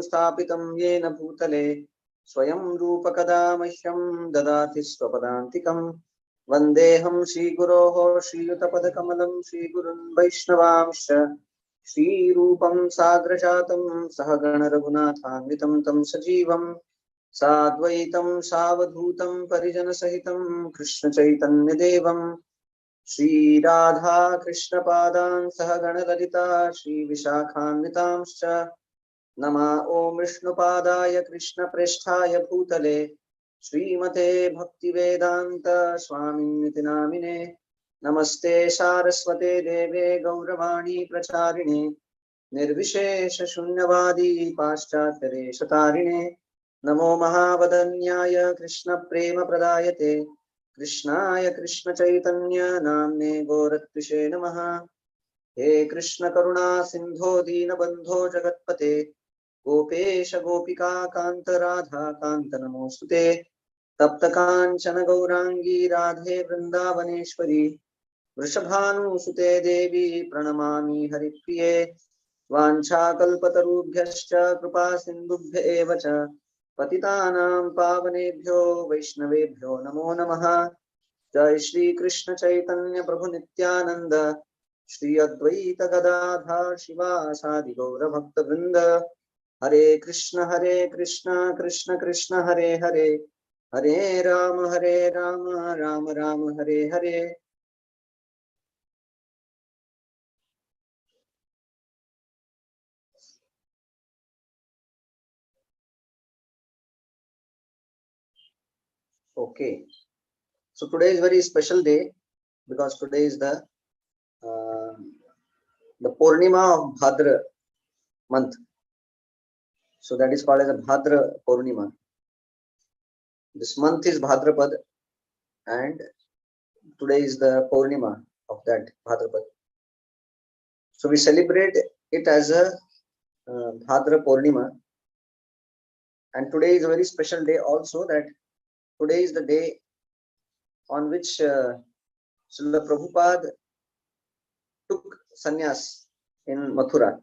स्थापितं येन भूतले स्वयं रूपकदा मह्यं ददाति स्वपदान्तिकं वन्देऽहं श्रीगुरोः श्रीयुतपदकमलं श्रीगुरुन् वैष्णवांश्च श्रीरूपं साग्रजातं सहगण रघुनाथान्वितं तं सजीवं साद्वैतं सावधूतं परिजनसहितं कृष्णचैतन्यदेवं श्रीराधा कृष्णपादान् सहगण ललिता श्रीविशाखान्वितांश्च नमा ॐ विष्णुपादाय कृष्णप्रेष्ठाय भूतले श्रीमते भक्तिवेदान्त स्वामिन्निति नामिने नमस्ते सारस्वते देवे गौरवाणी प्रचारिणे निर्विशेष शून्यवादी पाश्चात्यदेशतारिणे नमो महावदन्याय कृष्ण प्रेम प्रदायते कृष्णाय कृष्ण चैतन्य नाम्ने गोरत्विषे नमः। हे कृष्ण करुणा सिंधो दीनबंधो जगत्पते गोपेश गोपिका कांत राधा कांत नमोस्तुते तप्त कांचन गौरांगी राधे वृंदावनेश्वरी वृषभानुसुते देवी प्रणमामि हरिप्रिये वाञ्छाकल्पतरुभ्यश्च कृपा सिन्धुभ्य एव च पतितानां पावनेभ्यो वैष्णवेभ्यो नमो नमः। जय श्री कृष्ण चैतन्य प्रभु नित्यानंद श्री अद्वैत गदाधर शिवासादि गौर भक्त वृंद हरे Krishna Krishna Krishna Hare Hare Hare Ram Ram Ram Hare Hare. Okay, so today is very special day because today is the Purnima of Bhadra month. So that is called as a Bhadra Purnima. This month is Bhadrapad and today is the Purnima of that Bhadrapad. So we celebrate it as a Bhadra Purnima, and today is a very special day also, that today is the day on which Srila Prabhupada took sannyas in Mathura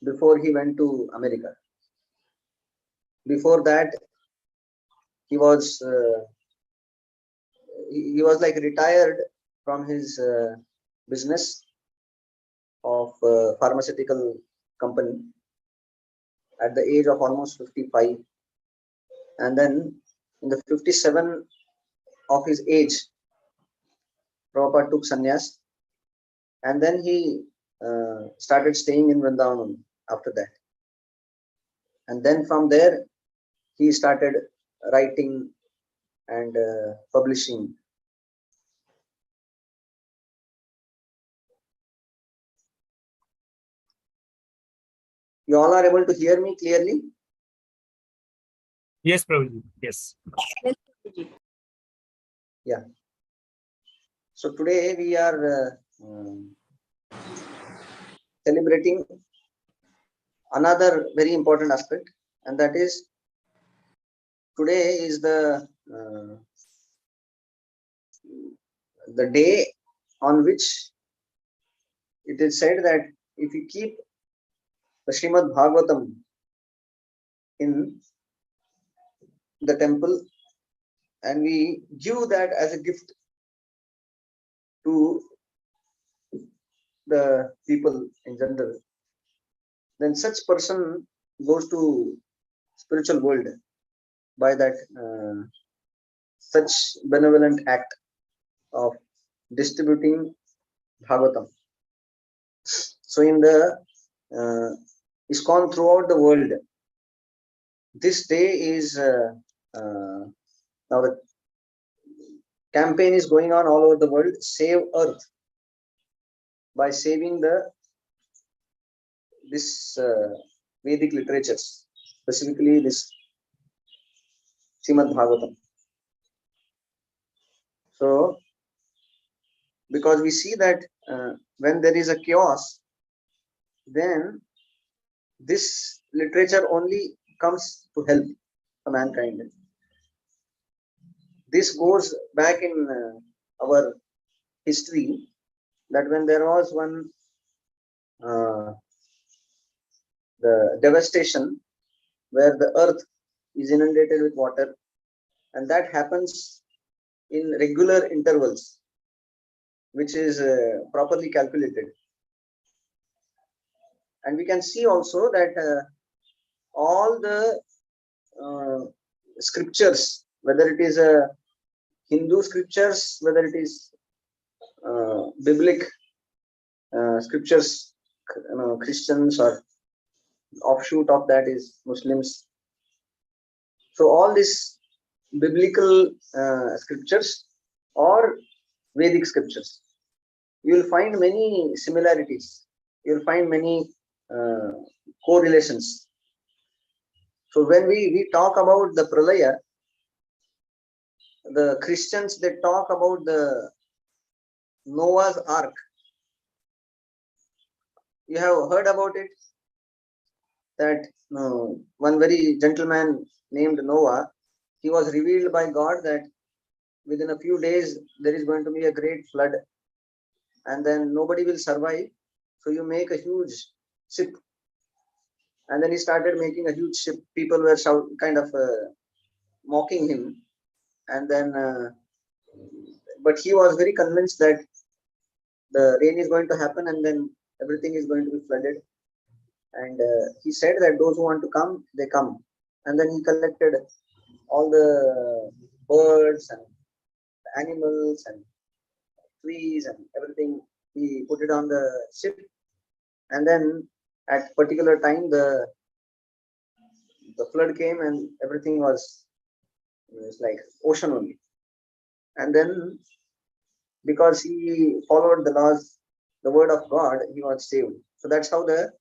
before he went to America. Before that, he was like retired from his business of pharmaceutical company at the age of almost 55, and then in the 57 of his age, Prabhupada took sannyas, and then he started staying in Vrindavan after that, and then from there he started writing and publishing. You all are able to hear me clearly? Yes, Prabhu. Yes. Yeah. So today we are celebrating another very important aspect, and that is today is the day on which it is said that if you keep the Srimad Bhagavatam in the temple and we give that as a gift to the people in general, then such person goes to spiritual world by that such benevolent act of distributing Bhagavatam. So in the ISKCON throughout the world, this day is now the campaign is going on all over the world, Save Earth, by saving this Vedic literatures, specifically this Srimad Bhagavatam. So, because we see that when there is a chaos, then this literature only comes to help mankind. This goes back in our history, that when there was one the devastation where the earth is inundated with water, and that happens in regular intervals, which is properly calculated. And we can see also that all the scriptures, whether it is Hindu scriptures, whether it is biblical scriptures, Christians, or offshoot of that is Muslims. So all these biblical scriptures or Vedic scriptures, you will find many similarities. You will find many correlations. So when we talk about the Pralaya, the Christians, they talk about the Noah's Ark. You have heard about it, that one very gentleman named Noah, he was revealed by God that within a few days there is going to be a great flood, and then nobody will survive. So you make a huge ship. And then he started making a huge ship. People were kind of mocking him. And then, but he was very convinced that the rain is going to happen and then everything is going to be flooded. And he said that those who want to come, they come. And then he collected all the birds and animals and trees and everything. He put it on the ship. And then at particular time, the flood came and everything was like ocean only. And then because he followed the laws, the word of God, he was saved. So that's how the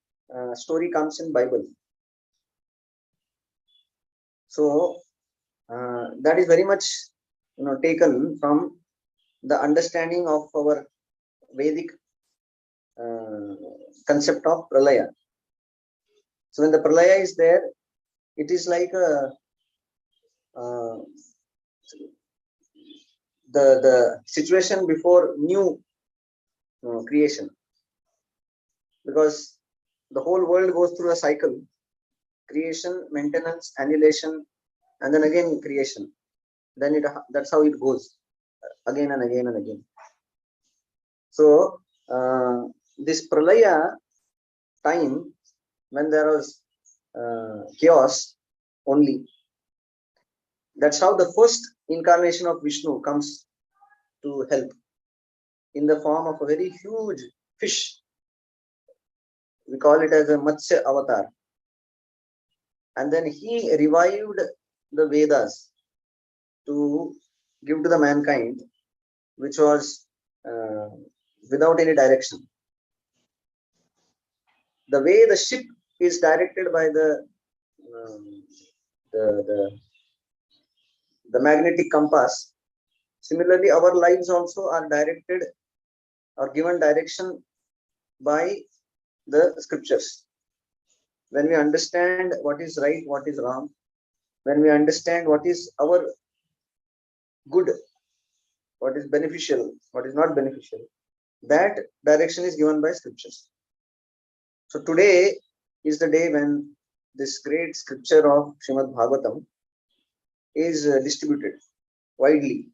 story comes in Bible. So that is very much taken from the understanding of our Vedic concept of Pralaya. So when the Pralaya is there, it is like the situation before new creation, because the whole world goes through a cycle: creation, maintenance, annihilation, and then again creation. Then that's how it goes again and again and again. So this Pralaya time, when there was chaos only, that's how the first incarnation of Vishnu comes to help in the form of a very huge fish. We call it as a Matsya avatar. And then he revived the Vedas to give to the mankind, which was without any direction. The way the ship is directed by the magnetic compass, similarly our lives also are directed or given direction by the scriptures. When we understand what is right, what is wrong, when we understand what is our good, what is beneficial, what is not beneficial, that direction is given by scriptures. So today is the day when this great scripture of Srimad Bhagavatam is distributed widely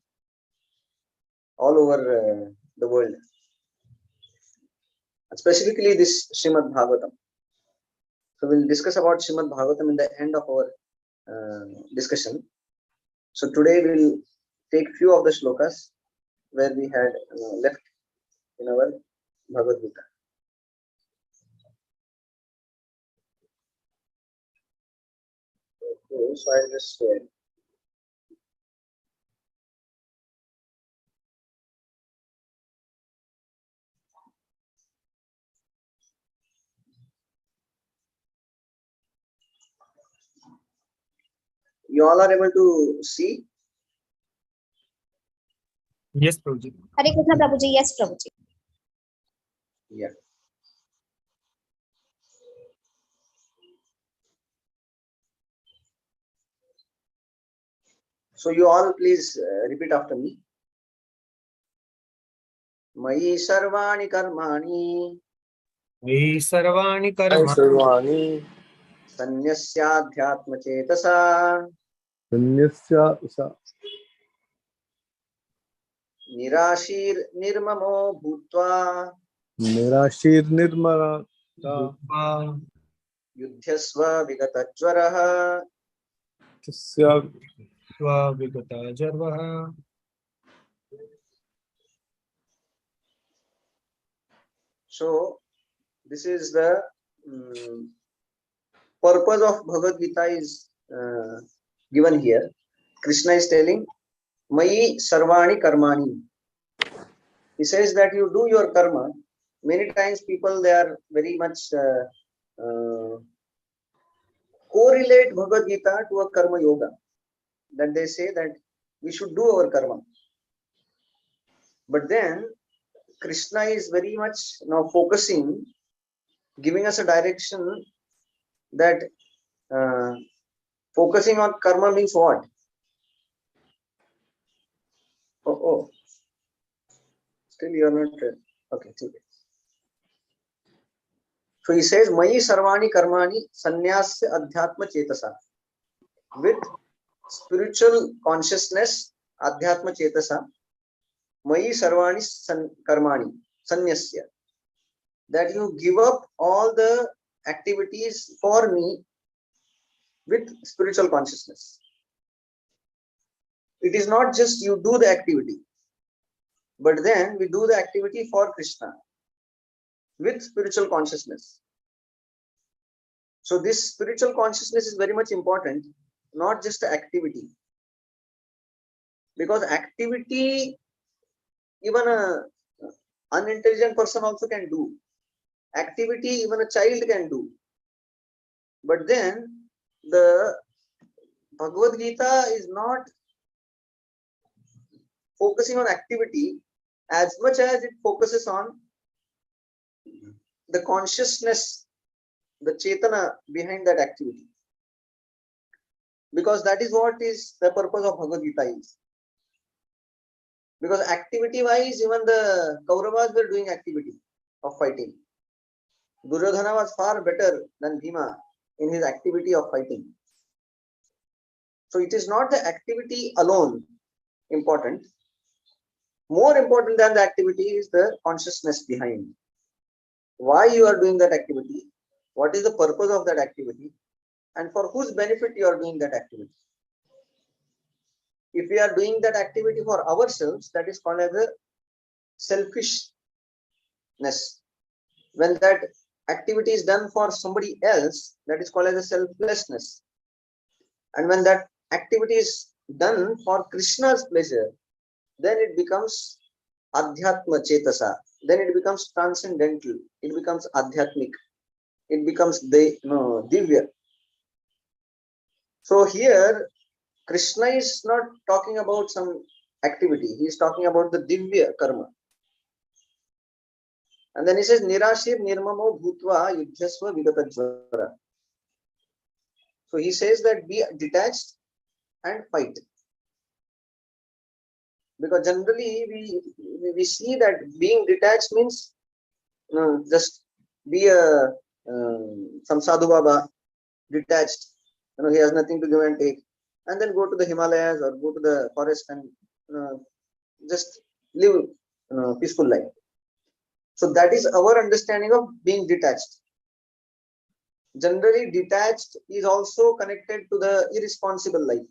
all over the world. Specifically this Srimad Bhagavatam. So we'll discuss about Srimad Bhagavatam in the end of our discussion. So today we'll take few of the shlokas where we had left in our Bhagavad Gita. Okay, so I'll just you all are able to see? Yes, Prabhuji. Hare Krishna, Prabhuji. Yes, Prabhuji. Yeah. So you all please repeat after me. Mayi sarvani karmani. Mei sarvani karma. सर्वाणि सन्न्यस्याध्यात्मचेतसा निराशीर्निर्ममो भूत्वा युध्यस्व विगतज्वरः So this is the purpose of Bhagavad Gita is given here. Krishna is telling, Mayi sarvani karmani. He says that you do your karma. Many times people, they are very much correlate Bhagavad Gita to a karma yoga. That they say that we should do our karma. But then Krishna is very much now focusing, giving us a direction that focusing on karma means what? Oh, still you are not okay. So he says, Mayi sarvani karmani sannyasya adhyatma chetasa. With spiritual consciousness, adhyatma chetasa, Mayi sarvani karmani sannyasya. That you give up all the activities for me with spiritual consciousness. It is not just you do the activity, but then we do the activity for Krishna with spiritual consciousness. So this spiritual consciousness is very much important, not just the activity. Because activity, even a unintelligent person also can do. Activity, even a child can do. But then the Bhagavad Gita is not focusing on activity as much as it focuses on the consciousness, the Chaitanya behind that activity. Because that is what is the purpose of Bhagavad Gita is. Because activity wise, even the Kauravas were doing activity of fighting. Duryodhana was far better than Bhima in his activity of fighting. So it is not the activity alone important. More important than the activity is the consciousness behind. Why you are doing that activity? What is the purpose of that activity? And for whose benefit you are doing that activity? If we are doing that activity for ourselves, that is called as a selfishness. When that activity is done for somebody else, that is called as a selflessness. And when that activity is done for Krishna's pleasure, then it becomes adhyatma chetasa. Then it becomes transcendental. It becomes adhyatmic. It becomes divya. So here, Krishna is not talking about some activity. He is talking about the divya karma. And then he says, Nirashir nirmamo bhutva yudhyasva vigatajvara. So he says that be detached and fight. Because generally we see that being detached means just be a some sadhu baba, detached. He has nothing to give and take, and then go to the Himalayas or go to the forest and just live peaceful life. So that is our understanding of being detached. Generally, detached is also connected to the irresponsible life.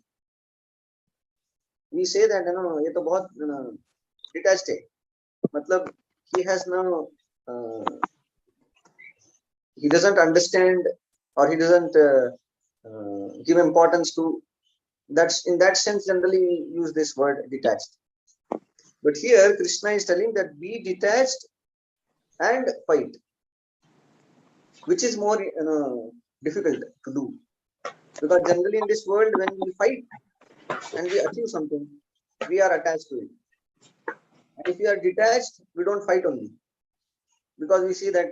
We say that ये तो बहुत detached है. मतलब he has no he doesn't understand or he doesn't give importance to. That's in that sense generally we use this word detached. But here Krishna is telling that be detached and fight, which is more difficult to do, because generally in this world when we fight and we achieve something, we are attached to it. And if we are detached, we don't fight only, because we see that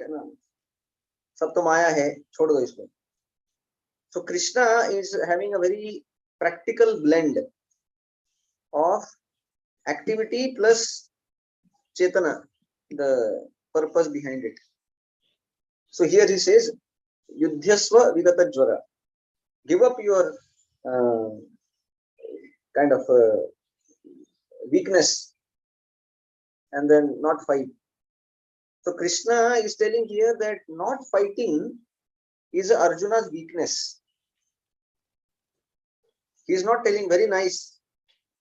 सब तो माया है, छोड़ दो इसको. So Krishna is having a very practical blend of activity plus Chaitanya, the purpose behind it. So here he says, Yudhyasva vigata jvara. Give up your kind of weakness and then not fight. So Krishna is telling here that not fighting is Arjuna's weakness. He is not telling very nice,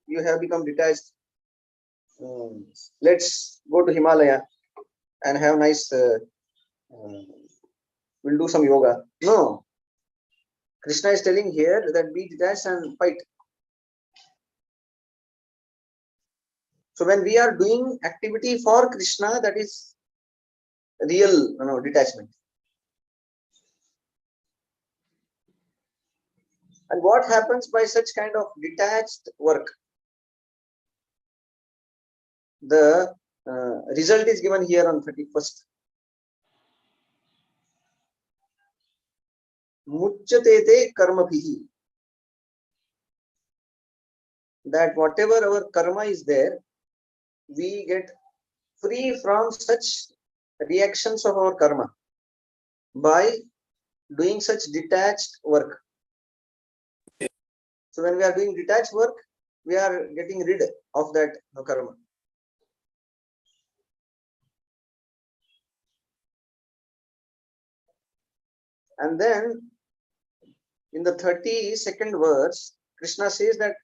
you have become detached. Let's go to Himalaya and have nice, we'll do some yoga. No, Krishna is telling here that be detached and fight. So when we are doing activity for Krishna, that is real detachment. And what happens by such kind of detached work? The result is given here on 31st. Muchyatete karmabhihi. That whatever our karma is there, we get free from such reactions of our karma by doing such detached work. So when we are doing detached work, we are getting rid of that karma. And then in the 32nd verse, Krishna says that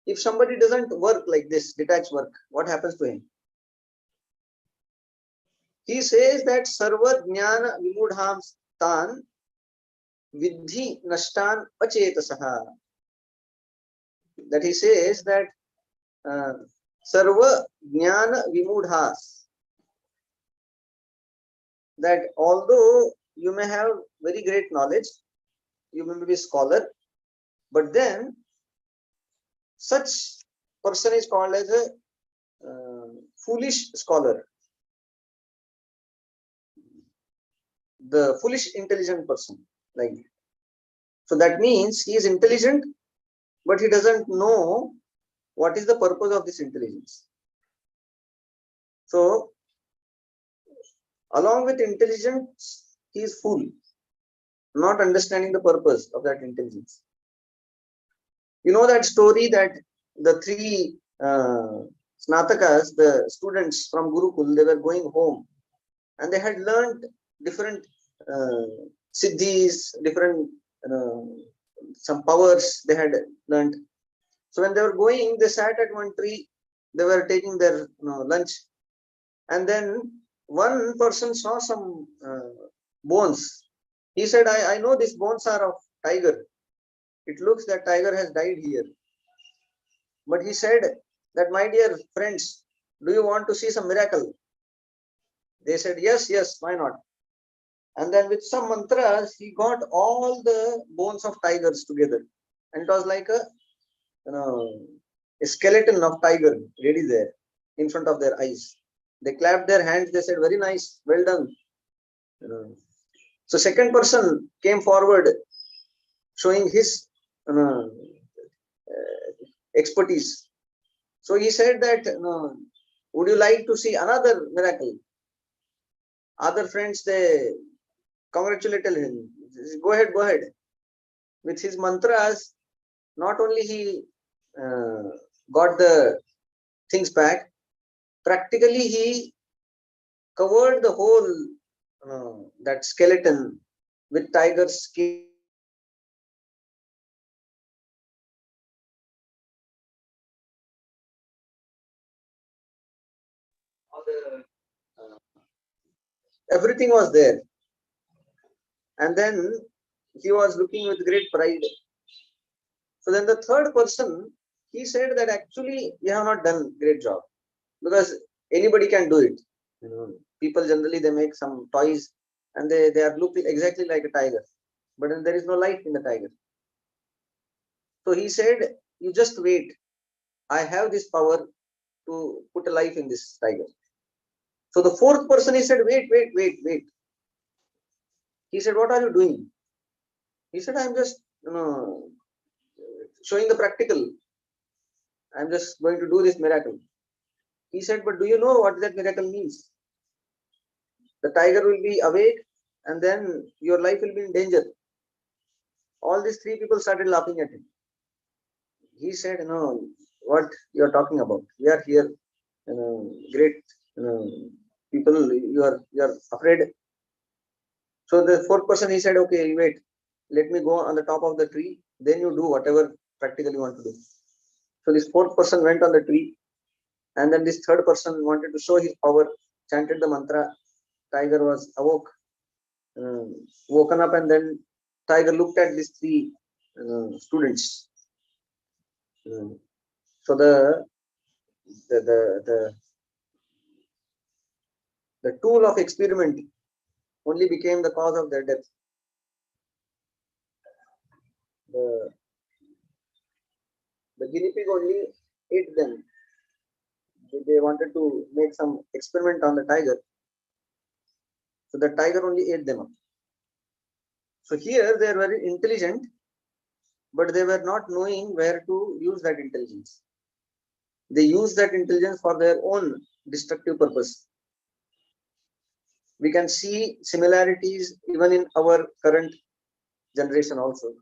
if somebody doesn't work like this, detached work, what happens to him? He says that sarva jnana vimudham stan vidhi nashtan achetasaha. That he says that sarva jnana vimudhas, that although you may have very great knowledge, you may be a scholar, but then such person is called as a foolish scholar, the foolish intelligent person. Like, so that means he is intelligent, but he doesn't know what is the purpose of this intelligence. So along with intelligence, he is fool, not understanding the purpose of that intelligence. You know that story that the three Snatakas, the students from Gurukul, they were going home and they had learned different siddhis, different some powers they had learned. So when they were going, they sat at one tree, they were taking their lunch, and then one person saw some bones. He said, I know these bones are of tiger. It looks that tiger has died here. But he said that, my dear friends, do you want to see some miracle? They said, yes, yes, why not? And then with some mantras, he got all the bones of tigers together. And it was like a skeleton of tiger ready there in front of their eyes. They clapped their hands. They said, very nice, well done. So second person came forward showing his expertise. So he said that, would you like to see another miracle? Other friends, they congratulated him. Go ahead, go ahead. With his mantras, not only he got the things back, practically he covered the whole that skeleton with tiger skin. Everything was there. And then he was looking with great pride. So then the third person, he said that actually we have not done great job, because anybody can do it. People generally, they make some toys and they are looking exactly like a tiger, but then there is no life in the tiger. So he said, you just wait. I have this power to put a life in this tiger. So the fourth person, he said, wait, wait, wait, wait. He said, what are you doing? He said, I'm just showing the practical. I'm just going to do this miracle. He said, but do you know what that miracle means? The tiger will be awake and then your life will be in danger. All these three people started laughing at him. He said, what you are talking about? We are here, great people. You are afraid. So the fourth person, he said, okay, wait, let me go on the top of the tree. Then you do whatever practically you want to do. So this fourth person went on the tree, and then this third person wanted to show his power, chanted the mantra. Tiger was woken up, and then Tiger looked at these three students. So the the the the tool of experiment only became the cause of their death. The, the guinea pig only ate them. They wanted to make some experiment on the tiger. So the tiger only ate them up. So here they are very intelligent, but they were not knowing where to use that intelligence. They use that intelligence for their own destructive purpose. We can see similarities even in our current generation also.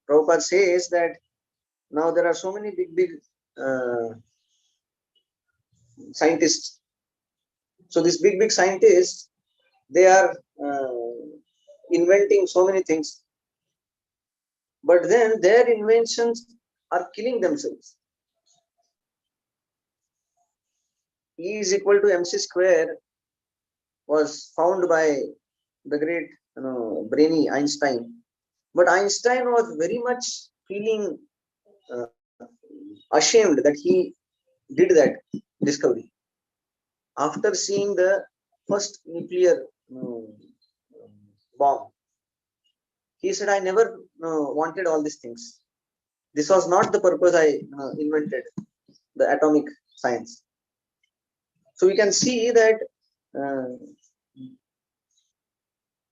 Prabhupada says that now there are so many big scientists. So these big scientists, they are inventing so many things, but then their inventions are killing themselves. E is equal to mc square was found by the great brainy Einstein, but Einstein was very much feeling uh, ashamed that he did that discovery after seeing the first nuclear bomb. He said, I never wanted all these things. This was not the purpose I invented the atomic science. So we can see that uh,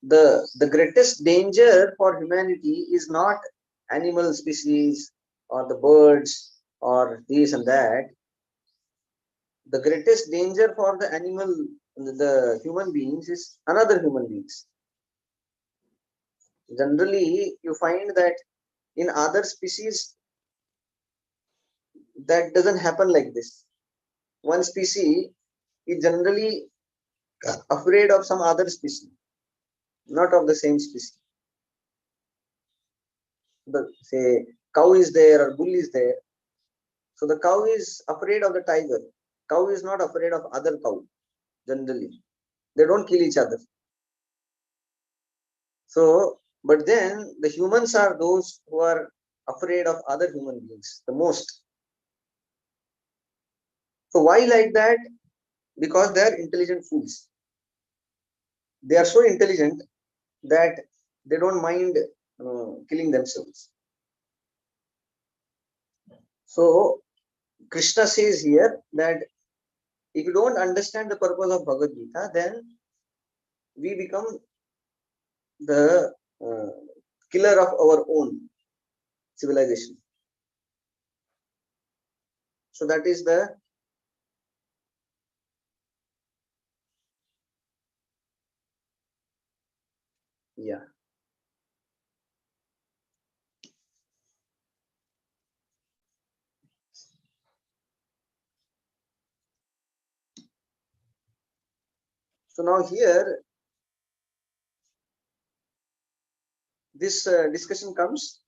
the greatest danger for humanity is not animal species or the birds or this and that. The greatest danger for the animal, the human beings, is another human beings. Generally, you find that in other species, that doesn't happen like this. One species is generally afraid of some other species, not of the same species. The say cow is there or bull is there. So the cow is afraid of the tiger. Cow is not afraid of other cow. Generally, they don't kill each other. So, but then the humans are those who are afraid of other human beings the most. So why like that? Because they are intelligent fools. They are so intelligent that they don't mind killing themselves. So Krishna says here that if you don't understand the purpose of Bhagavad Gita, then we become the killer of our own civilization. So that is the yeah. So now here this discussion comes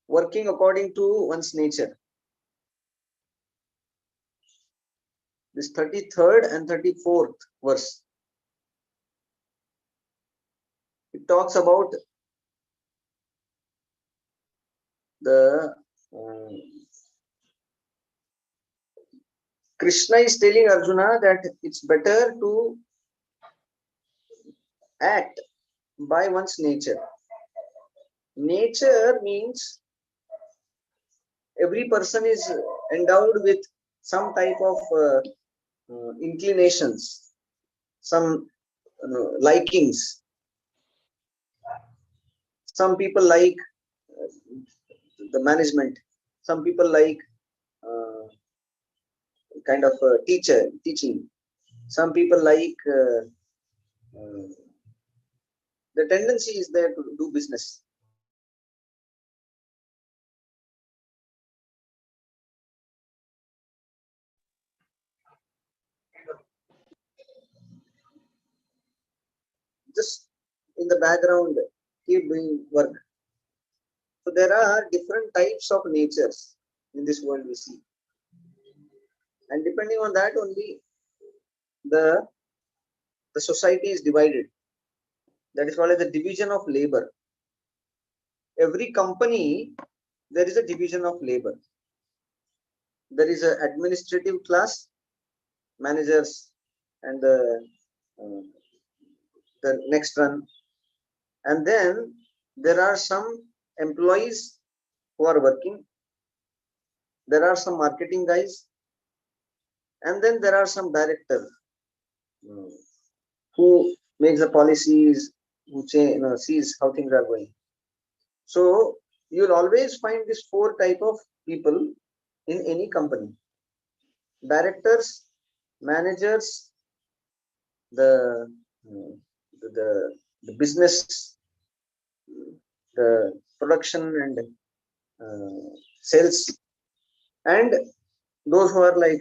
working according to one's nature. This 33rd and 34th verse. It talks about the Krishna is telling Arjuna that it's better to act by one's nature. Nature means every person is endowed with some type of inclinations, some likings. Some people like the management. Some people like uh, kind of teaching. Some people like the tendency is there to do business. Just in the background, keep doing work. So there are different types of natures in this world we see, and depending on that only the society is divided. That is called as the division of labor. Every company there is a division of labor. There is an administrative class, managers, and uh, the next one, and then there are some employees who are working. There are some marketing guys, and then there are some directors who makes the policies, who sees how things are going. So you'll always find this four type of people in any company: directors, managers, the uh, the, the business, the production and sales, and those who are like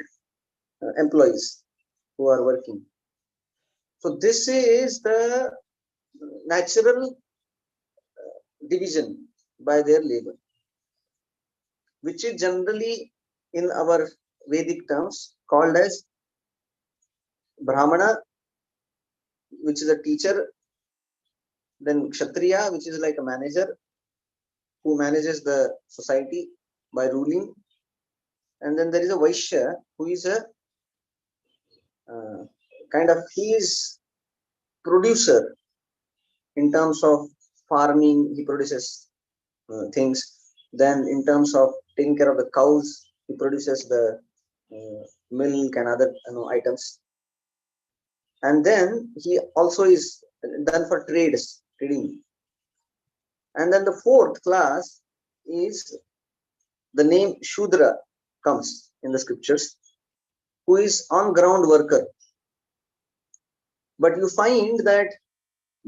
employees who are working. So this is the natural division by their labor, which is generally in our Vedic terms called as Brahmana, which is a teacher, then Kshatriya, which is like a manager who manages the society by ruling, and then there is a Vaishya who is a kind of, he is producer in terms of farming, he produces things. Then in terms of taking care of the cows, he produces the milk and other items. And then he also is done for trading. And then the fourth class is the name Shudra comes in the scriptures, who is on ground worker. But you find that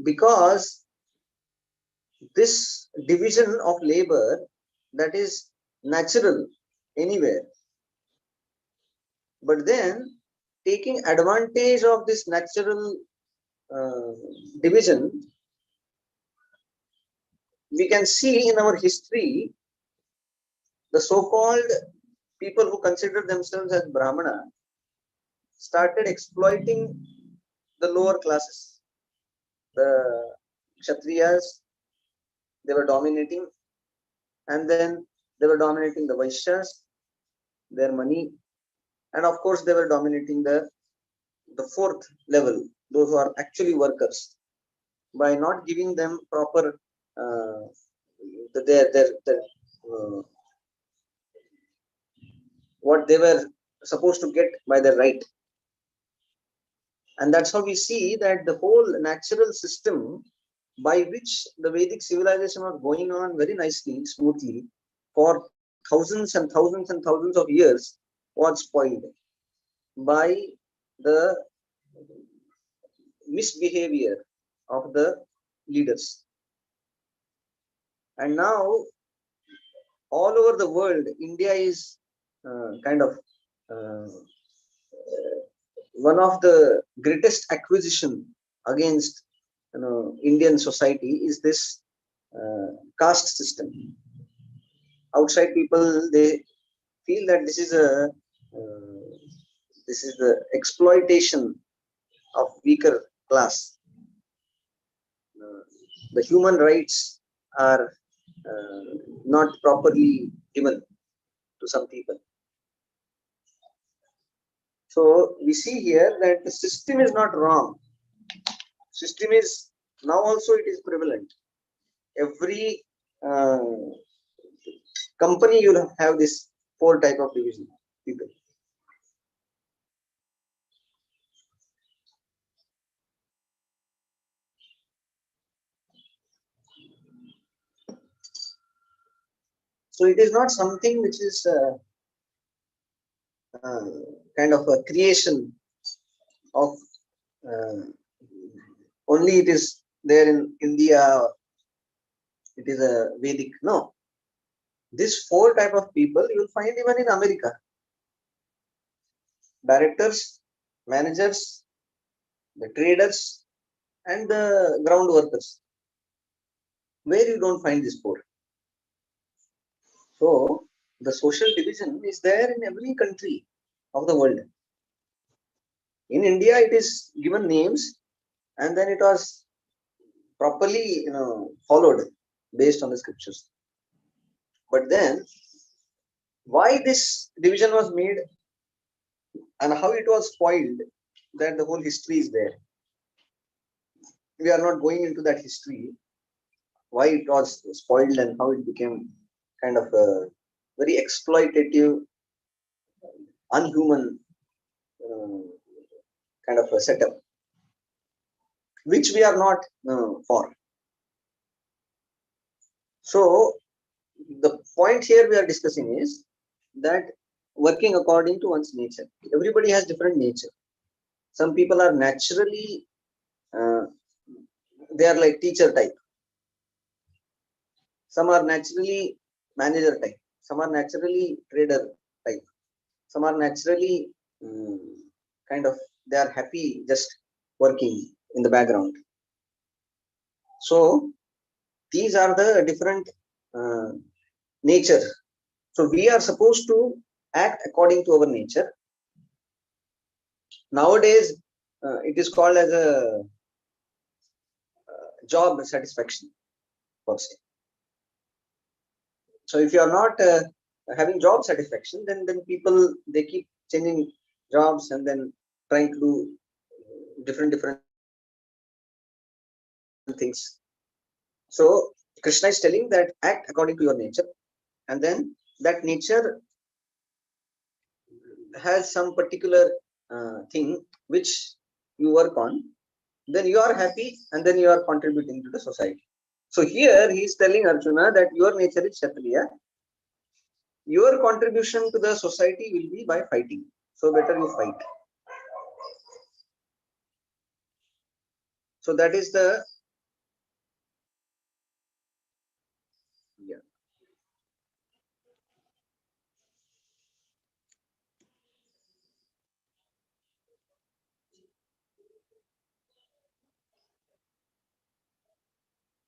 because this division of labor that is natural anywhere, but then taking advantage of this natural uh, division, we can see in our history the so-called people who consider themselves as Brahmana started exploiting the lower classes. The Kshatriyas, they were dominating, and then they were dominating the Vaishyas, their money, and of course they were dominating the fourth level, those who are actually workers, by not giving them proper their what they were supposed to get by their right. And that's how we see that the whole natural system by which the Vedic civilization was going on very nicely, smoothly, for thousands and thousands and thousands of years was spoiled by the misbehavior of the leaders. And now, all over the world, India is kind of uh, one of the greatest acquisition against Indian society is this caste system. Outside people, they feel that this is the exploitation of weaker class. The human rights are not properly given to some people. So we see here that the system is not wrong. System is now also it is prevalent. Every company you'll have this four type of division people. So it is not something which is kind of a creation of only it is there in India, it is a Vedic. No, this four type of people you will find even in America. Directors, managers, the traders, and the ground workers. Where you don't find this four. So the social division is there in every country of the world. In India, it is given names, and then it was properly, followed based on the scriptures. But then, why this division was made and how it was spoiled, that the whole history is there. We are not going into that history, why it was spoiled and how it became kind of a very exploitative, unhuman uh, kind of a setup, which we are not for. So the point here we are discussing is that working according to one's nature. Everybody has different nature. Some people are naturally, they are like teacher type. Some are naturally manager type. Some are naturally trader type. Some are naturally kind of, they are happy just working in the background. So these are the different uh, nature. So we are supposed to act according to our nature. Nowadays, it is called as a job satisfaction per se. So if you are not having job satisfaction, then people, they keep changing jobs and then trying to do different things. So Krishna is telling that act according to your nature, and then that nature has some particular thing which you work on, then you are happy and then you are contributing to the society. So here he is telling Arjuna that your nature is Kshatriya. Your contribution to the society will be by fighting. So better you fight. So that is the, yeah.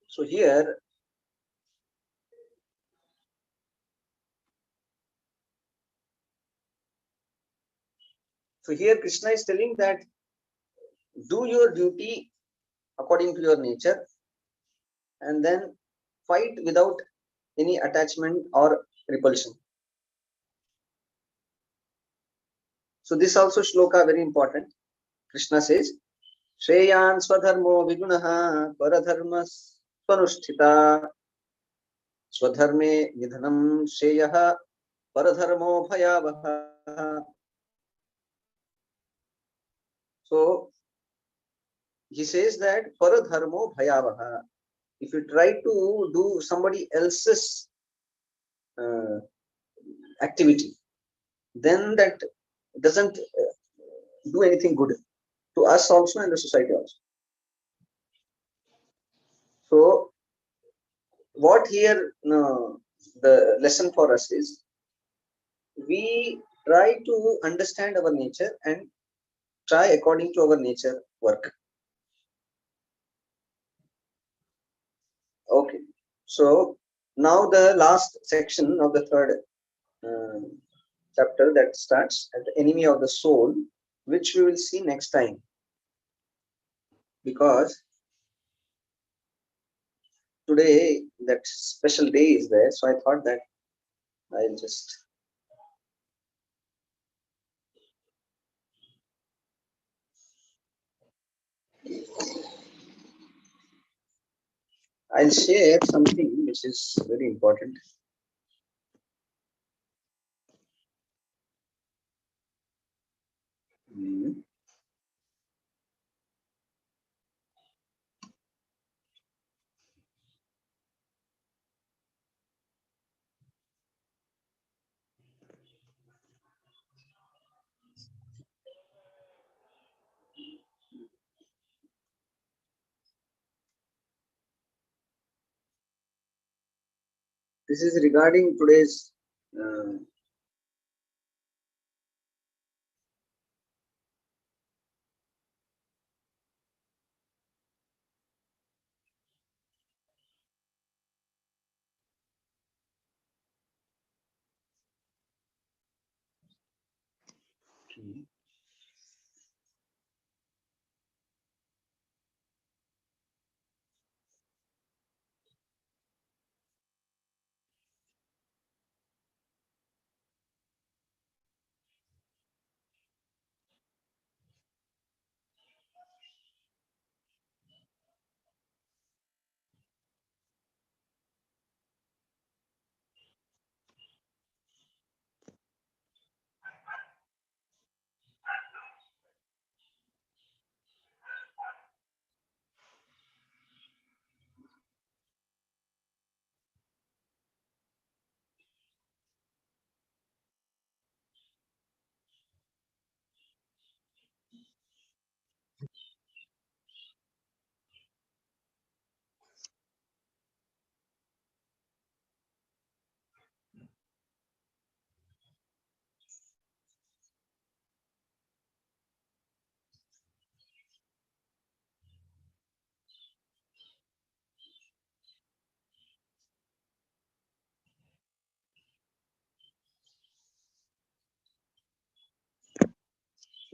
So here, Krishna is telling that do your duty according to your nature, and then fight without any attachment or repulsion. So this also shloka very important. Krishna says, Shreyan swadharmo vigunaha paradharma swanusthita swadharme nidhanam shreyaha paradharmo bhayavaha. So he says that paradharmo bhayavaha. If you try to do somebody else's uh, activity, then that doesn't do anything good to us also and the society also. So what here the lesson for us is, we try to understand our nature and try according to our nature work. Okay, so now the last section of the third uh, chapter, that starts at the enemy of the soul, which we will see next time, because today that special day is there. So I thought that I'll just I'll share something which is very important. Hmm. This is regarding today's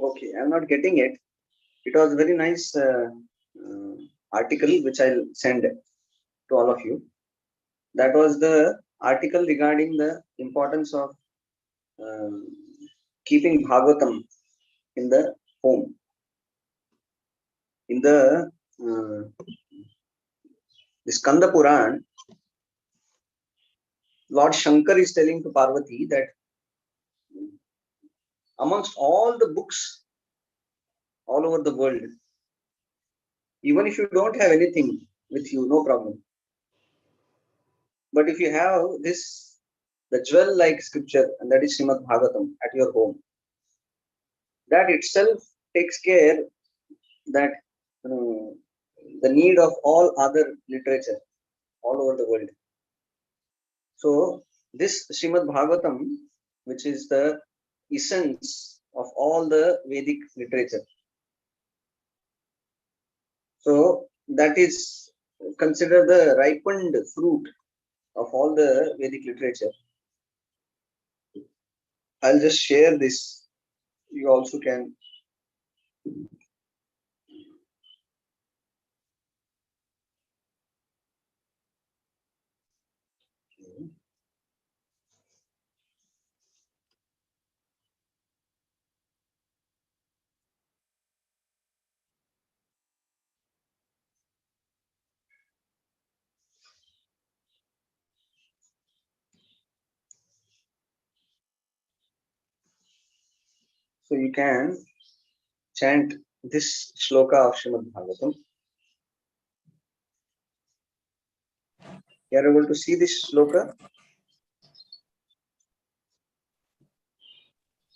okay, I'm not getting it. It was very nice article which I'll send to all of you. That was the article regarding the importance of keeping Bhagavatam in the home. In the this Skanda Puran, Lord Shankar is telling to Parvati that amongst all the books all over the world, even if you don't have anything with you, no problem. But if you have this, the jewel-like scripture, and that is Srimad Bhagavatam at your home, that itself takes care that the need of all other literature all over the world. So this Srimad Bhagavatam, which is the essence of all the Vedic literature, so that is considered the ripened fruit of all the Vedic literature. I'll just share this. You also can. So you can chant this shloka of Srimad Bhagavatam. You are able to see this shloka?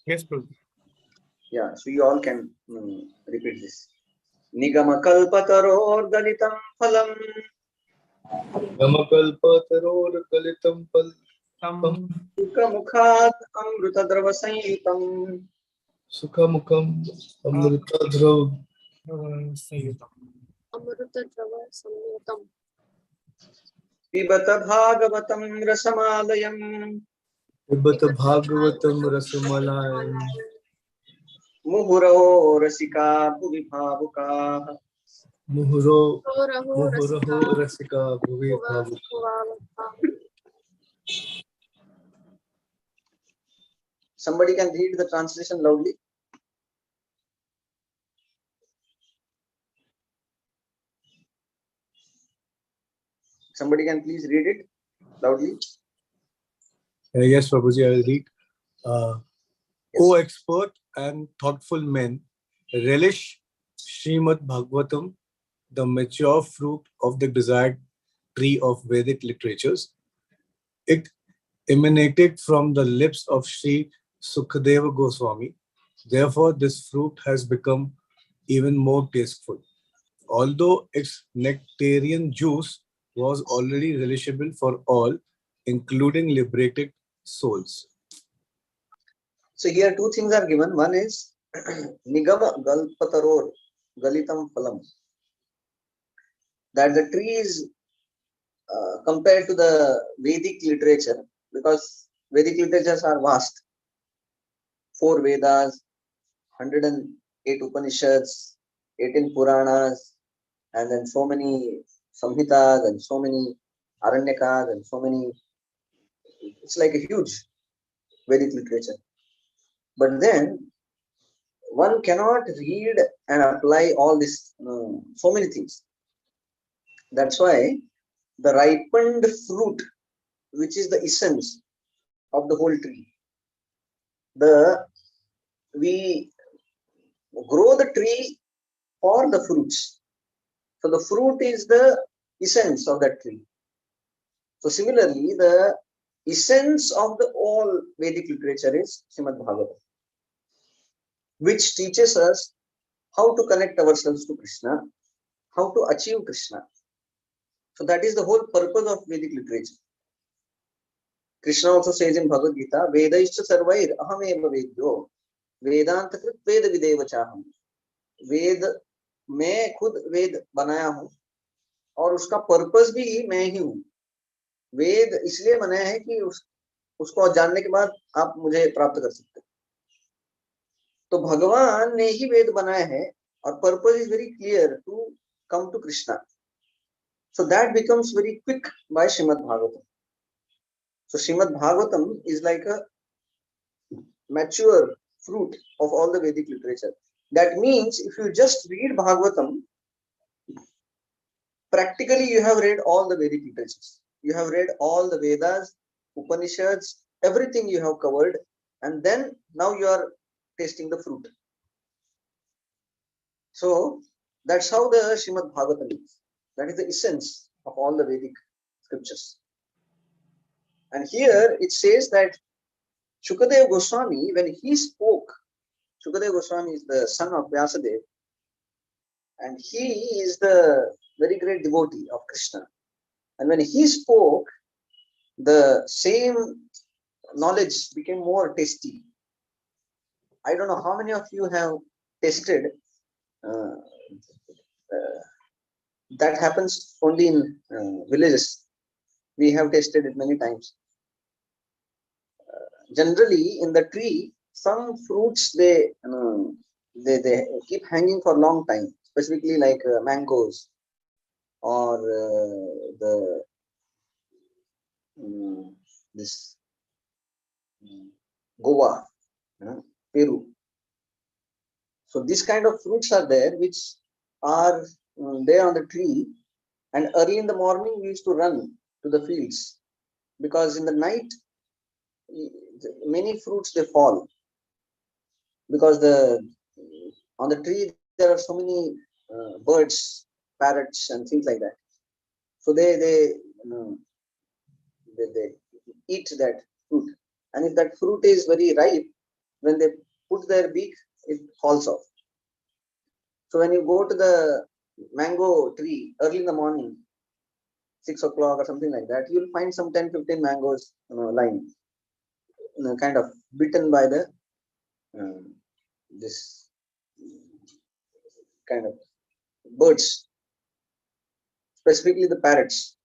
Yes, Prabhu. Yeah, so you all can repeat this. Nigama kalpataror dalitam phalam Gamakalpataror galitam paltam sukhamukhat amrutadrava sanyutam sukhamukam amritadrav pibata bhagavatam rasamalayam Pibbata Bhagavatam Rasamalayam muhuro rasika bhuvi bhavukaah. Muhuro Rasika Bhuvi Bhavu. Somebody can read the translation loudly. Somebody can please read it loudly. Yes, Prabhuji, I will read. Yes. O expert and thoughtful men, relish Srimad Bhagavatam, the mature fruit of the desired tree of Vedic literatures. It emanated from the lips of Sri Sukadeva Goswami. Therefore, this fruit has become even more tasteful. Although its nectarian juice was already relishable for all, including liberated souls. So here two things are given. One is Nigama Galpataror Galitam Phalam. That the tree is compared to the Vedic literature, because Vedic literatures are vast. 4 Vedas, 108 Upanishads, 18 Puranas, and then so many Samhitas and so many Aranyakas and so many. It's like a huge Vedic literature. But then one cannot read and apply all this, so many things. That's why the ripened fruit, which is the essence of the whole tree, we grow the tree for the fruits. So the fruit is the essence of that tree. So similarly, the essence of the all Vedic literature is Srimad Bhagavatam, which teaches us how to connect ourselves to Krishna, how to achieve Krishna. So that is the whole purpose of Vedic literature. Krishna also says in Bhagavad Gita, Vedaishcha sarvair ahameva vedyo Vedanta krit veda videva chaham. वेद मैं खुद वेद बनाया हूं और उसका purpose भी मैं ही हूं. वेद इसलिए बनाया है कि उसको जानने के बाद आप मुझे प्राप्त कर सकते. तो भगवान ने ही वेद बनाया है और purpose is very clear to come to Krishna. So that becomes very quick by Srimad Bhagavatam. So Srimad Bhagavatam is like a mature fruit of all the Vedic literature. That means if you just read Bhagavatam, practically you have read all the Vedic literatures. You have read all the Vedas, Upanishads, everything you have covered, and then now you are tasting the fruit. So that's how the Srimad Bhagavatam is. That is the essence of all the Vedic scriptures. And here it says that Shukadeva Goswami, when he spoke, Shukadeva Goswami is the son of Vyasadeva, and he is the very great devotee of Krishna. And when he spoke, the same knowledge became more tasty. I don't know how many of you have tasted. That happens only in villages. We have tasted it many times. Generally, in the tree, some fruits they keep hanging for a long time, specifically like mangoes or this guava, Peru. So these kind of fruits are there, which are there on the tree. And early in the morning, we used to run to the fields, because in the night, many fruits they fall, because on the tree there are so many birds, parrots, and things like that. So they eat that fruit, and if that fruit is very ripe, when they put their beak, it falls off. So when you go to the mango tree early in the morning, 6 o'clock or something like that, you'll find some 10-15 mangoes lying, kind of bitten by the this kind of birds, specifically the parrots.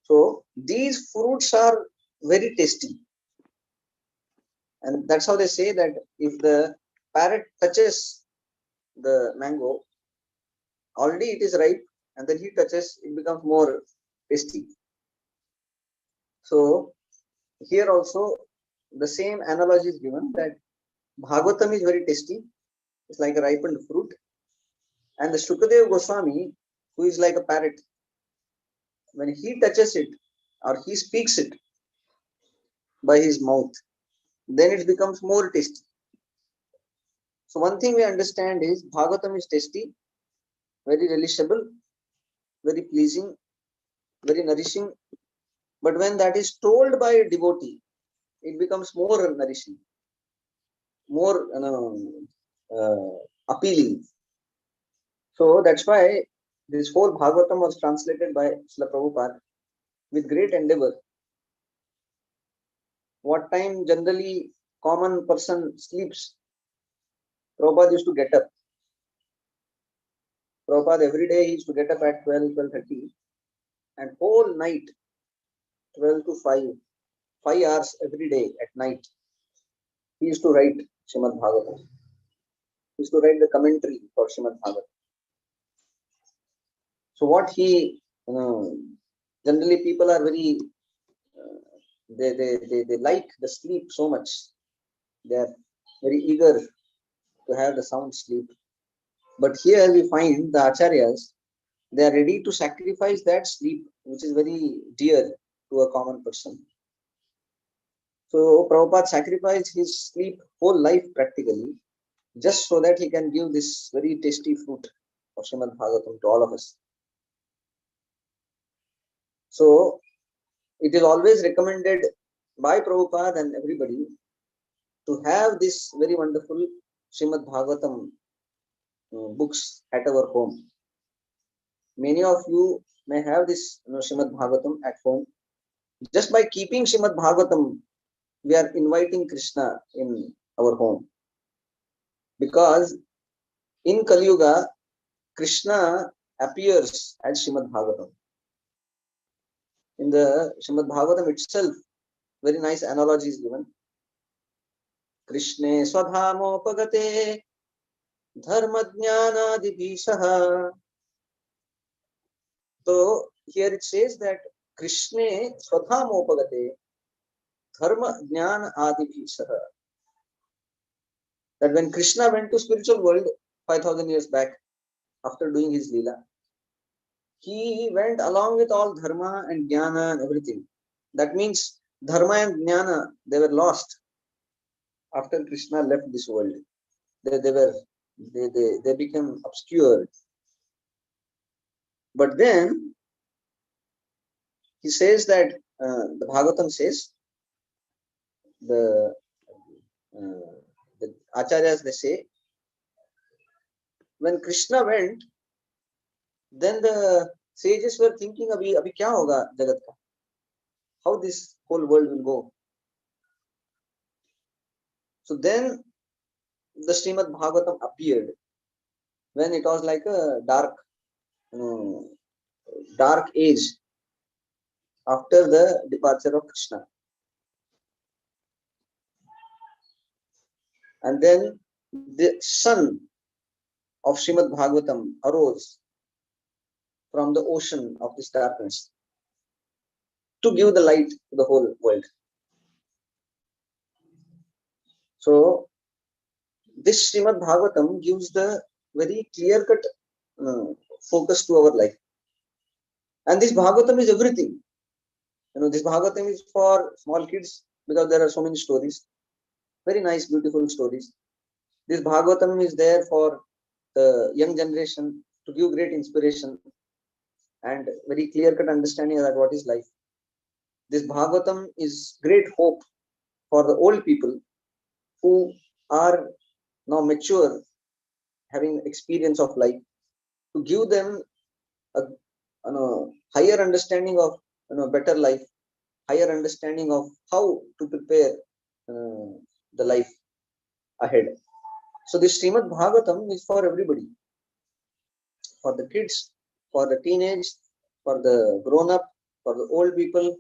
So these fruits are very tasty, and that's how they say that if the parrot touches the mango, already it is ripe, and then he touches, it becomes more tasty. So here also the same analogy is given, that Bhagavatam is very tasty. It's like a ripened fruit. And the Shukadeva Goswami, who is like a parrot, when he touches it or he speaks it by his mouth, then it becomes more tasty. So one thing we understand is Bhagavatam is tasty, very relishable, very pleasing, very nourishing. But when that is told by a devotee, it becomes more nourishing, more appealing. So that's why this whole Bhagavatam was translated by Srila Prabhupada. with great endeavor. What time generally common person sleeps, Prabhupada used to get up. Prabhupada every day he used to get up at 12, 12:30 and whole night, 12 to 5 hours every day at night, he used to write Srimad Bhagavatam. He used to write the commentary for Srimad Bhagavatam. So what he, generally people are very, they like the sleep so much. They are very eager to have the sound sleep. But here we find the acharyas, they are ready to sacrifice that sleep, which is very dear to a common person. So Prabhupada sacrificed his sleep whole life practically, just so that he can give this very tasty fruit of Srimad Bhagavatam to all of us. So it is always recommended by Prabhupada and everybody to have this very wonderful Srimad Bhagavatam books at our home. Many of you may have this Srimad Bhagavatam at home. Just by keeping Srimad Bhagavatam, we are inviting Krishna in our home. Because in Kali Yuga, Krishna appears as Srimad Bhagavatam. In the Srimad Bhagavatam itself, very nice analogy is given. Krishne swadhamopagate dharmadhyanadibhishaha. So here it says that Krishne swadhamopagate dharmadhyanadibhishaha. That when Krishna went to spiritual world 5,000 years back, after doing his Leela, he went along with all dharma and jnana and everything. That means dharma and jnana, they were lost after Krishna left this world. They became obscured. But then he says that the Bhagavatam says, the acharyas, they say, when Krishna went, then the sages were thinking, abhi kya hoga jagat ka? How this whole world will go? So then the Srimad Bhagavatam appeared when it was like a dark age after the departure of Krishna. And then the sun of Srimad Bhagavatam arose from the ocean of this darkness to give the light to the whole world. So this Srimad Bhagavatam gives the very clear-cut focus to our life. And this Bhagavatam is everything. This Bhagavatam is for small kids because there are so many stories. Very nice, beautiful stories. This Bhagavatam is there for the young generation to give great inspiration and very clear-cut understanding of what is life. This Bhagavatam is great hope for the old people who are now mature, having experience of life, to give them a higher understanding of better life, higher understanding of how to prepare the life ahead. So this Srimad Bhagavatam is for everybody, for the kids, for the teenage, for the grown-up, for the old people.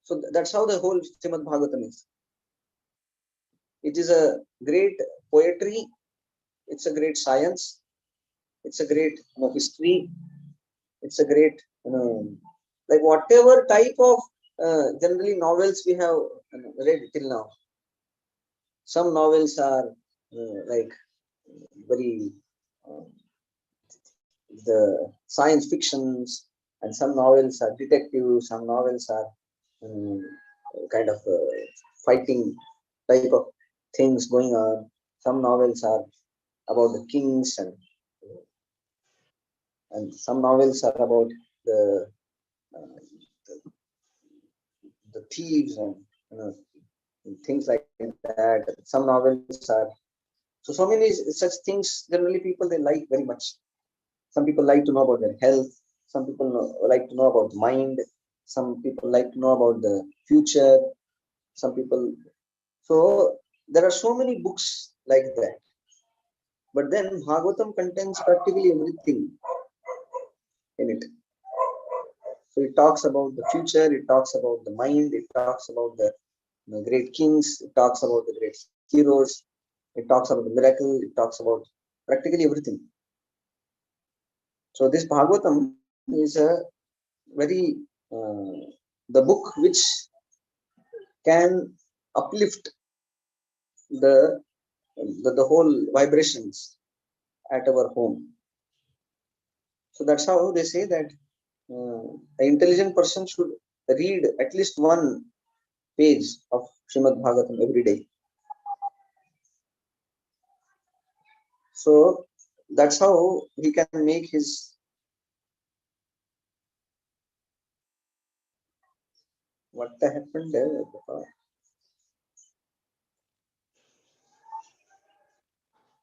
So that's how the whole Srimad Bhagavatam is. It is a great poetry, it's a great science, it's a great history, it's a great, like whatever type of generally novels we have read till now. Some novels are like very the science fictions, and some novels are detective, some novels are kind of fighting type of things going on. Some novels are about the kings, and some novels are about the the thieves and things like that. Some novels are so many such things. Generally, people they like very much. Some people like to know about their health. Some people like to know about mind. Some people like to know about the future. Some people. So there are so many books like that. But then Bhagavatam contains practically everything in it. So it talks about the future, it talks about the mind, it talks about the great kings, it talks about the great heroes, it talks about the miracle, it talks about practically everything. So this Bhagavatam is a very the book which can uplift the the whole vibrations at our home. So that's how they say that an intelligent person should read at least one page of Srimad Bhagavatam every day. So that's how he can make his. What happened there?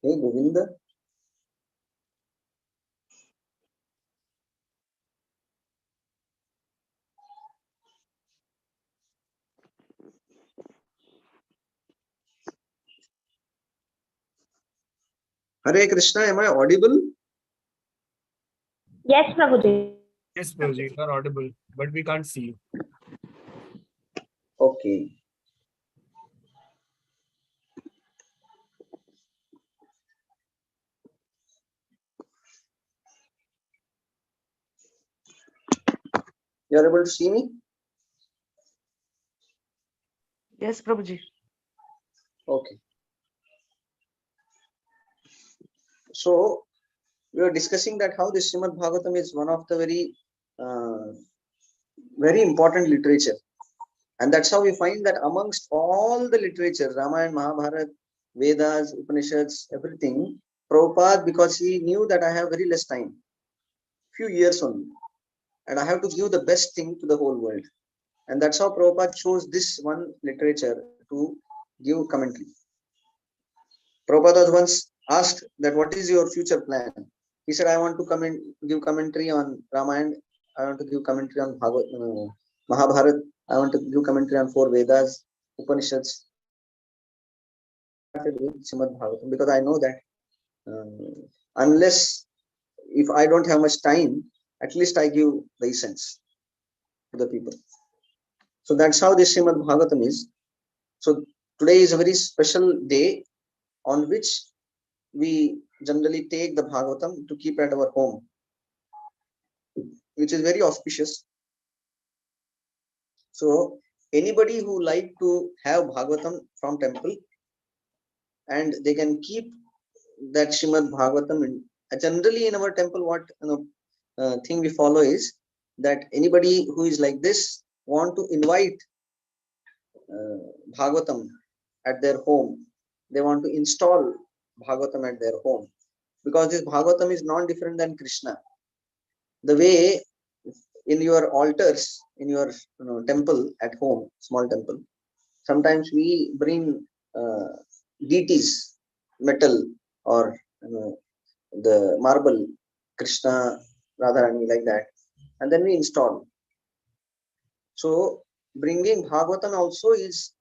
Hey Govinda. Hare Krishna, am I audible? Yes, Prabhuji. Yes, Prabhuji, you are audible, but we can't see you. Okay. You are able to see me? Yes, Prabhuji. Okay. So we are discussing that how this Srimad Bhagavatam is one of the very important literature. And that's how we find that amongst all the literature, Ramayana, Mahabharata, Vedas, Upanishads, everything, Prabhupada, because he knew that I have very less time, few years only, and I have to give the best thing to the whole world. And that's how Prabhupada chose this one literature to give commentary. Prabhupada was once asked that what is your future plan? He said, I want to give commentary on Ramayana, I want to give commentary on Mahabharata, I want to give commentary on 4 Vedas, Upanishads. Started with Srimad Bhagavatam because I know that unless if I don't have much time, at least I give the essence to the people. So that's how this Srimad Bhagavatam is. So today is a very special day on which we generally take the Bhagavatam to keep at our home, which is very auspicious. So anybody who like to have Bhagavatam from temple and they can keep that Srimad Bhagavatam. Generally in our temple, what thing we follow is that anybody who is like this want to invite Bhagavatam at their home. They want to install Bhagavatam at their home because this Bhagavatam is not different than Krishna. The way in your altars, in your temple at home, small temple, sometimes we bring deities, metal or the marble, Krishna, Radharani, like that, and then we install. So bringing Bhagavatam also is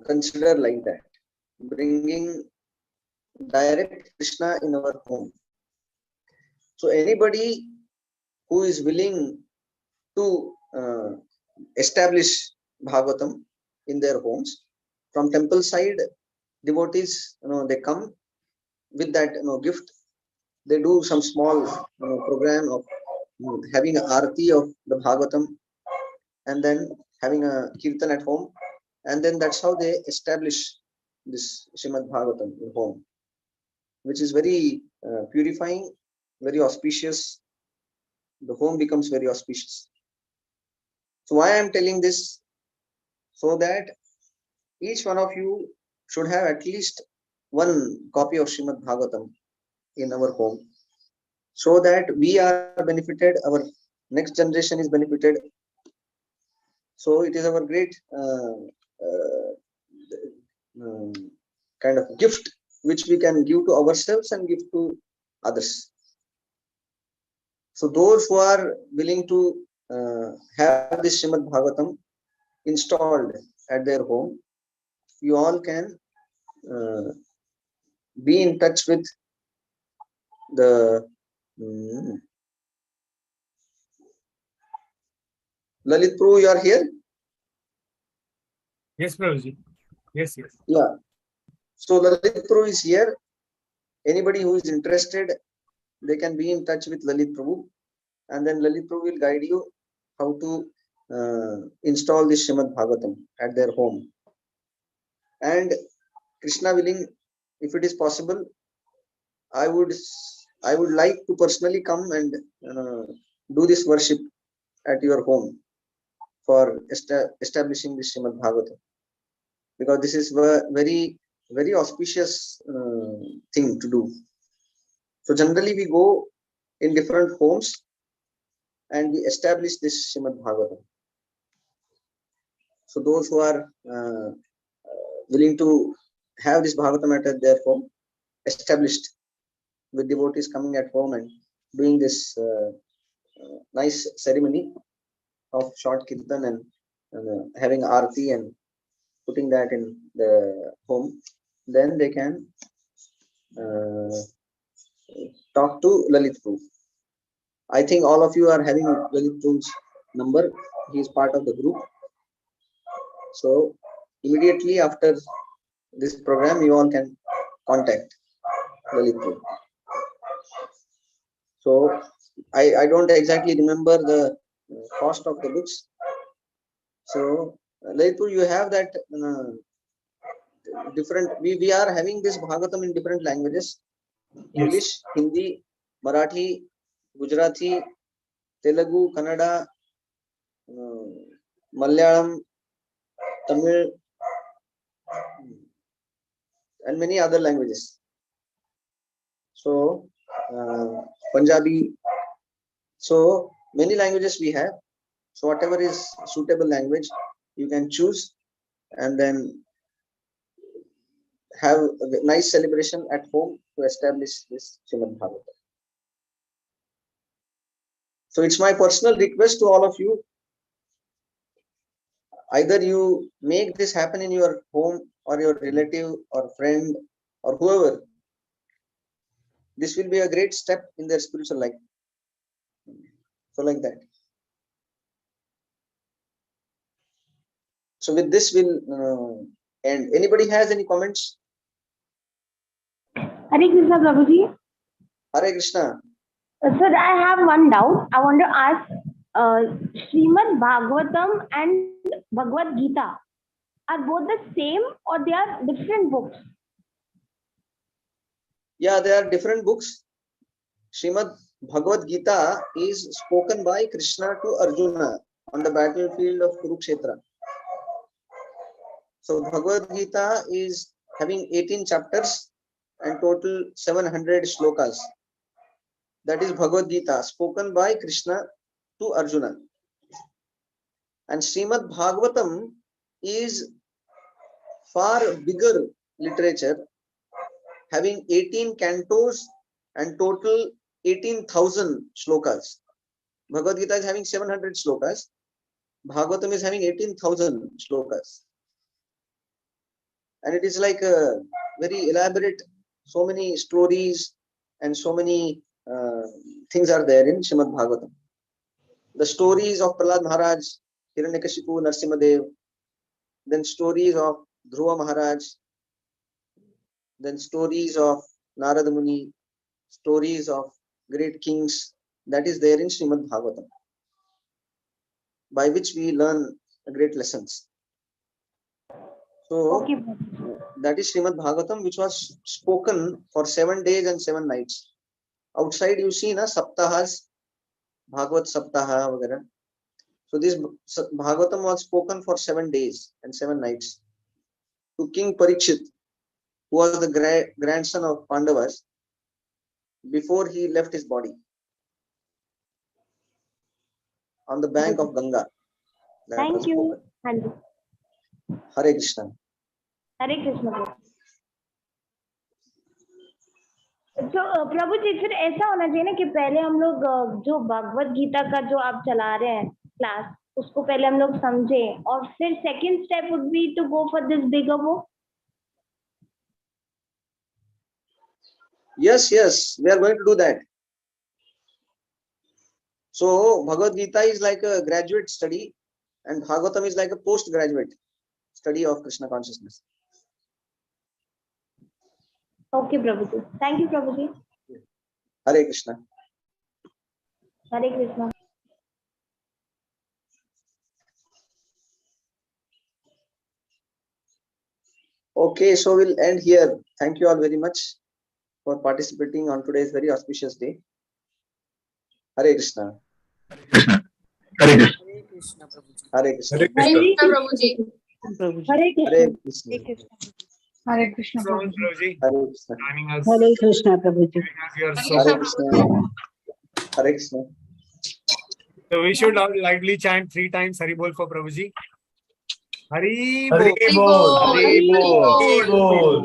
considered like that, bringing direct Krishna in our home. So anybody who is willing to establish Bhagavatam in their homes, from temple side, devotees, they come with that gift. They do some small program of having an arati of the Bhagavatam and then having a kirtan at home, and then that's how they establish this Srimad Bhagavatam in home, which is very purifying, very auspicious. The home becomes very auspicious. So why I am telling this? So that each one of you should have at least one copy of Srimad Bhagavatam in our home, so that we are benefited, our next generation is benefited. So it is our great kind of gift which we can give to ourselves and give to others. So those who are willing to have this Srimad Bhagavatam installed at their home, you all can be in touch with the Lalit Prabhu. You are here? Yes, Prabhuji. Yes. Yeah. So Lalit Prabhu is here. Anybody who is interested, they can be in touch with Lalit Prabhu, and then Lalit Prabhu will guide you how to install this Srimad Bhagavatam at their home. And Krishna willing, if it is possible, I would like to personally come and do this worship at your home for establishing this Srimad Bhagavatam, because this is very auspicious thing to do. So generally we go in different homes and we establish this Srimad Bhagavatam. So those who are willing to have this Bhagavatam at their home established, with devotees coming at home and doing this nice ceremony of short kirtan and having arati and putting that in the home, then they can talk to Lalit Prabhu. I think all of you are having Lalit Prabhu's number. He is part of the group. So immediately after this program, you all can contact Lalit Prabhu. So I don't exactly remember the cost of the books. So Lalit Prabhu, you have that different. We are having this Bhagavatam in different languages: English, Hindi, Marathi, Gujarati, Telugu, Kannada, Malayalam, Tamil, and many other languages. So Punjabi. So many languages we have. So whatever is suitable language, you can choose and then have a nice celebration at home to establish this Srimad Bhagavatam. So it's my personal request to all of you. Either you make this happen in your home or your relative or friend or whoever. This will be a great step in their spiritual life. So like that. So with this we'll end. Anybody has any comments? Hare Krishna, Prabhuji. Hare Krishna. Sir, I have one doubt. I want to ask, Srimad Bhagavatam and Bhagwad Geeta are both the same or they are different books? Yeah, they are different books. Srimad Bhagavad Gita is spoken by Krishna to Arjuna on the battlefield of Kurukshetra. So Bhagavad Gita is having 18 chapters and total 700 shlokas. That is Bhagavad Gita spoken by Krishna to Arjuna. And Srimad Bhagavatam is far bigger literature, having 18 cantos and total 18,000 shlokas. Bhagavad Gita is having 700 shlokas. Bhagavatam is having 18,000 shlokas. And it is like a very elaborate, so many stories and so many things are there in Srimad Bhagavatam. The stories of Prahlad Maharaj, Hiranyakashipu, Narsimhadev, then stories of Dhruva Maharaj, then stories of Narada Muni, stories of great kings, that is there in Srimad Bhagavatam, by which we learn great lessons. So Okay. that is Srimad Bhagavatam, which was spoken for 7 days and 7 nights. Outside you see na Saptahas, Bhagavad Saptaha, vagara. So this Bhagavatam was spoken for 7 days and 7 nights to King Parikshit, who was the grandson of Pandavas, before he left his body on the bank of Ganga. Thank you. Hare Hare Krishna. Krishna. तो प्रभु जी फिर ऐसा होना चाहिए ना कि पहले हम लोग जो भगवत गीता का जो आप चला रहे हैं क्लास, उसको पहले हम लोग समझें और फिर second step would be to go for this bigger book. Yes, yes, we are going to do that. So Bhagavad Gita is like a graduate study and Bhagavatam is like a postgraduate study of Krishna consciousness. Okay, Prabhuji. Thank you, Prabhuji. Hare Krishna. Hare Krishna. Okay, so we'll end here. Thank you all very much for participating on today's very auspicious day. Hare Krishna. Krishna. Hare Krishna. Hare Krishna. Hare Krishna. Prabhuji. Hare Hare Krishna. Krishna. Hare Krishna. Prabhuji, Hare Krishna. joining us. Hare Krishna, Prabhuji. Giving us your Hare support. Krishna. Hare Krishna. So we should lively chant 3 times Hari Bol for Prabhuji. Hari Hari Bol. Bol. Hari Bol.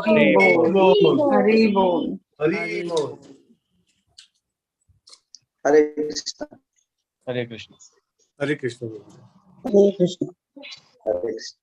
Hari Bol. Hari Bol. Hari Bol. Hari Bol. Hare Krishna. Hare Krishna. Hare Krishna. Hare Krishna. Hare Krishna.